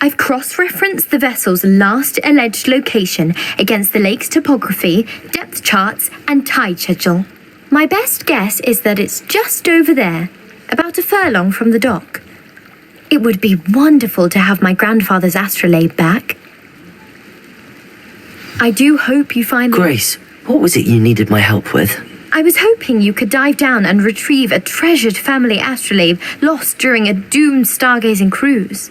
I've cross-referenced the vessel's last alleged location against the lake's topography, depth charts, and tide schedule. My best guess is that it's just over there, about a furlong from the dock. It would be wonderful to have my grandfather's astrolabe back. I do hope you find... Grace, what was it you needed my help with? I was hoping you could dive down and retrieve a treasured family astrolabe lost during a doomed stargazing cruise.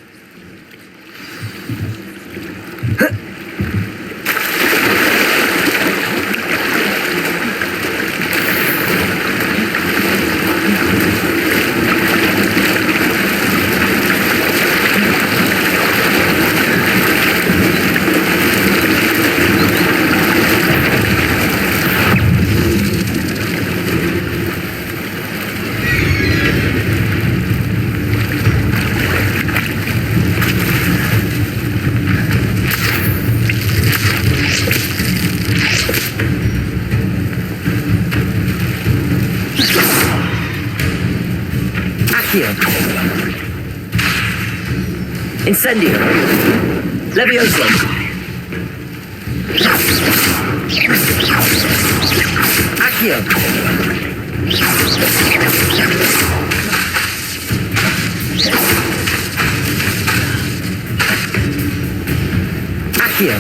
Incendio. Levioso. Accio. Accio.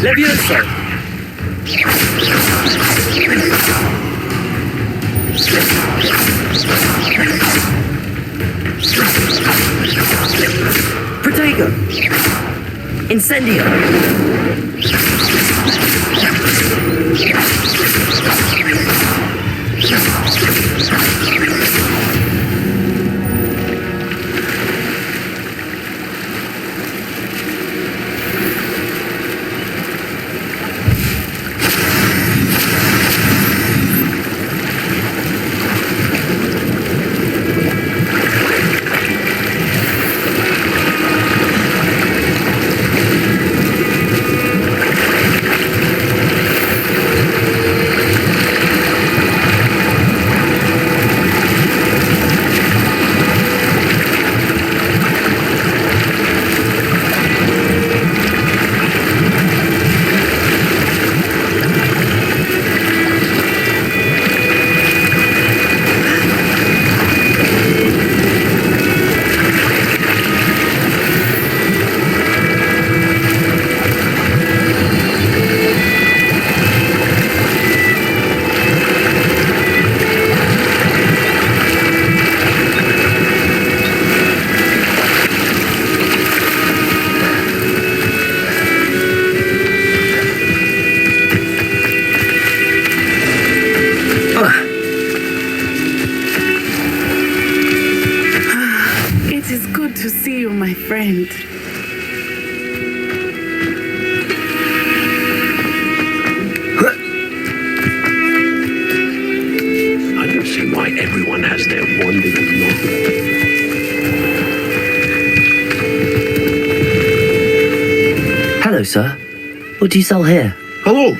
Levioso. Protego. Incendio. friend. I don't see why everyone has their one little novel. Hello, sir. What do you sell here? Hello,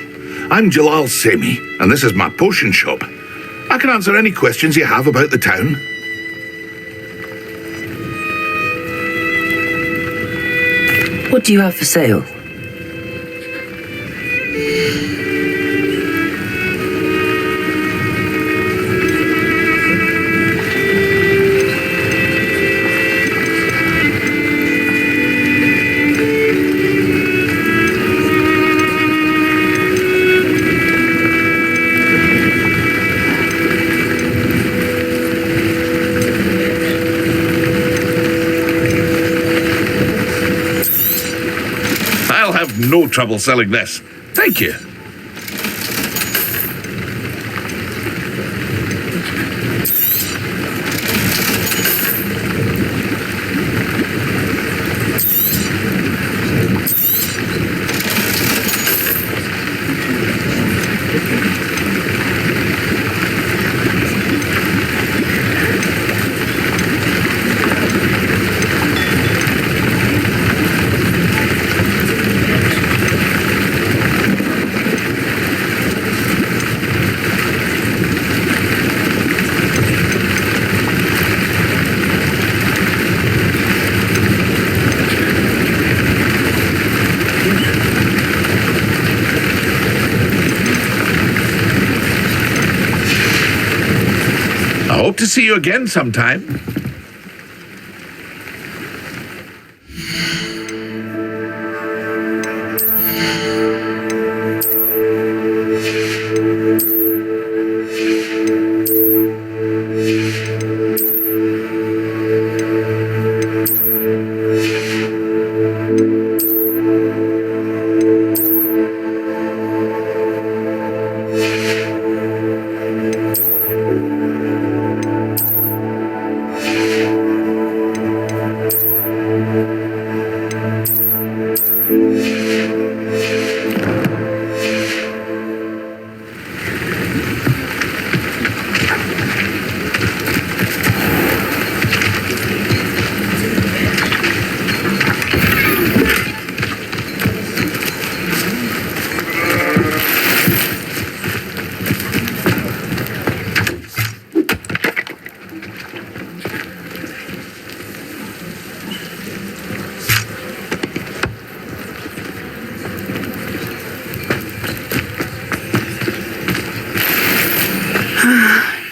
I'm Jalal Semi, and this is my potion shop. I can can answer any questions you have about the town. What do you have for sale? No trouble selling this. Thank you. Hope to see you again sometime.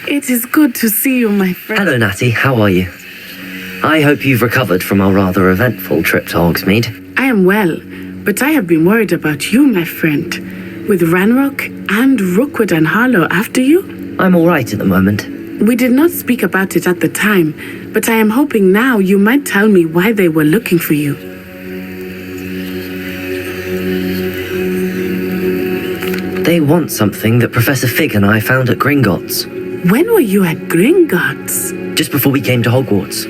It is good to see you, my friend. Hello, Natty. How are you? I hope you've recovered from our rather eventful trip to Hogsmeade. I am well, but I have been worried about you, my friend. With Ranrock and Rookwood and Harlow after you? I'm all right at the moment. We did not speak about it at the time, but I am hoping now you might tell me why they were looking for you. They want something that Professor Fig and I found at Gringotts. When were you at Gringotts? Just before we came to Hogwarts.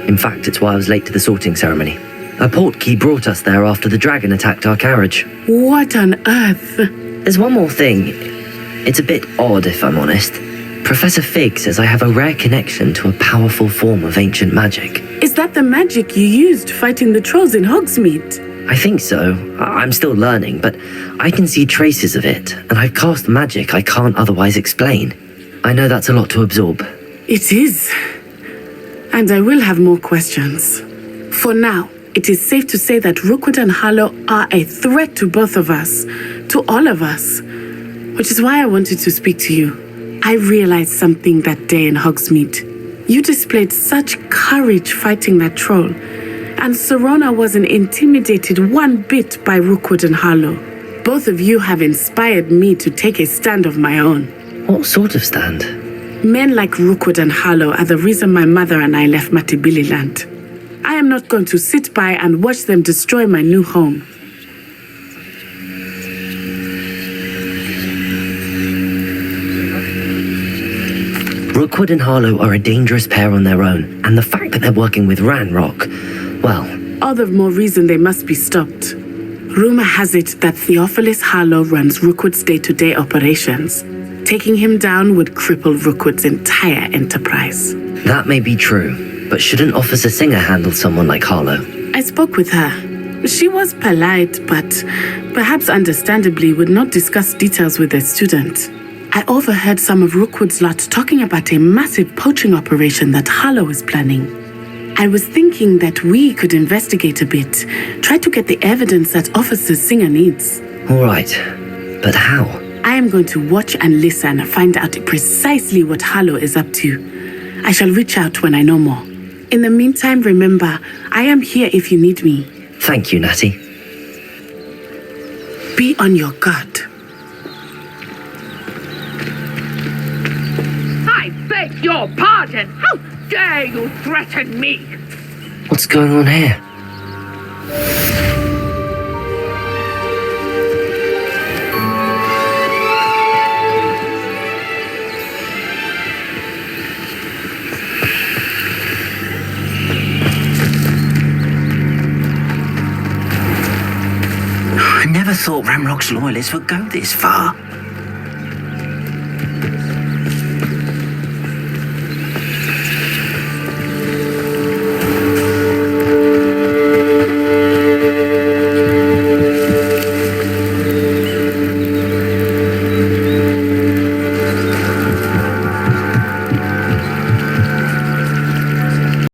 In fact, it's why I was late to the sorting ceremony. A portkey brought us there after the dragon attacked our carriage. What on earth? There's one more thing. It's a bit odd, if I'm honest. Professor Fig says I have a rare connection to a powerful form of ancient magic. Is that the magic you used fighting the trolls in Hogsmeade? I think so. I'm still learning, but I can see traces of it, and I've cast magic I can't otherwise explain. I know that's a lot to absorb. It is. And I will have more questions. For now, it is safe to say that Rookwood and Harlow are a threat to both of us, to all of us, which is why I wanted to speak to you. I realized something that day in Hogsmeade. You displayed such courage fighting that troll, and Serona wasn't intimidated one bit by Rookwood and Harlow. Both of you have inspired me to take a stand of my own. What sort of stand? Men like Rookwood and Harlow are the reason my mother and I left Matibili land. I am not going to sit by and watch them destroy my new home. Rookwood and Harlow are a dangerous pair on their own, and the fact that they're working with Ranrock, well... All the more reason they must be stopped. Rumor has it that Theophilus Harlow runs Rookwood's day-to-day operations. Taking him down would cripple Rookwood's entire enterprise. That may be true, but shouldn't Officer Singer handle someone like Harlow? I spoke with her. She was polite, but perhaps understandably would not discuss details with a student. I overheard some of Rookwood's lot talking about a massive poaching operation that Harlow is planning. I was thinking that we could investigate a bit, try to get the evidence that Officer Singer needs. All right, but how? I am going to watch and listen and find out precisely what Harlow is up to. I shall reach out when I know more. In the meantime, remember, I am here if you need me. Thank you, Natty. Be on your guard. I beg your pardon! How dare you threaten me? What's going on here? I never thought Ramrock's loyalists would go this far.